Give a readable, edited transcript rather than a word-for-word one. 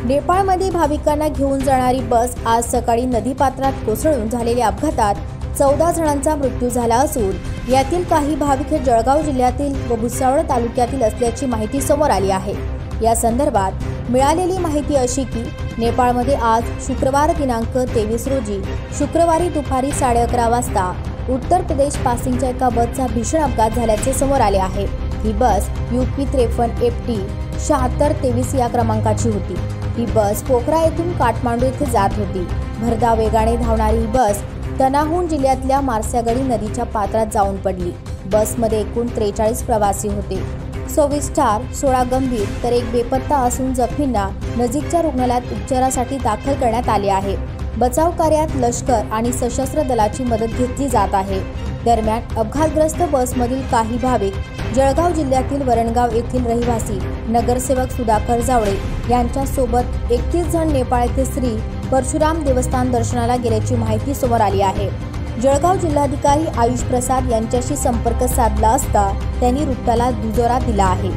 नेपाळमध्ये भाविकांना घेऊन जाणारी बस आज सकाळी नदीपात्रात कोसळून झालेल्या अपघातात 14 जणांचा मृत्यू झाला असून यातील काही भाविक हे जळगाव जिल्ह्यातील व भुसावळ तालुक्यातील असल्याची माहिती समोर आली आहे। या संदर्भात मिळालेली माहिती अशी की नेपाळमध्ये आज शुक्रवार दिनांक 23 रोजी शुक्रवारी दुपारी 11:30 वाजता उत्तर प्रदेश पासिंगच्या एका बसचा भीषण अपघात झाल्याचे समोर आले आहे। ही बस UP 53 FT 7623 या क्रमांकाची होती। ही बस पोखरा येथून काठमांडू येथे जात होती। भरधाव वेगाने धावणारी ही बस तनाहून जिल्ह्यातल्या मार्स्यागडी नदीच्या पात्रात जाऊन पडली। बसमध्ये एकूण 43 प्रवासी होते। 26 ठार, 16 गंभीर तर एक बेपत्ता असून जखमींना नजीकच्या रुग्णालयात उपचारासाठी दाखल करण्यात आले आहे। बचाव कार्यात लष्कर आणि सशस्त्र दलाची मदत घेतली जात आहे। दरम्यान अपघातग्रस्त बसमधील काही भाविक जळगाव जिल्ह्यातील वरणगाव येथील रहिवासी नगरसेवक सुधाकर जावळे यांच्यासोबत 31 जण नेपाळ येथे श्री परशुराम देवस्थान दर्शनाला गेल्याची माहिती समोर आली आहे। जळगाव जिल्हाधिकारी आयुष प्रसाद यांच्याशी संपर्क साधला असता त्यांनी वृत्ताला दुजोरा दिला आहे।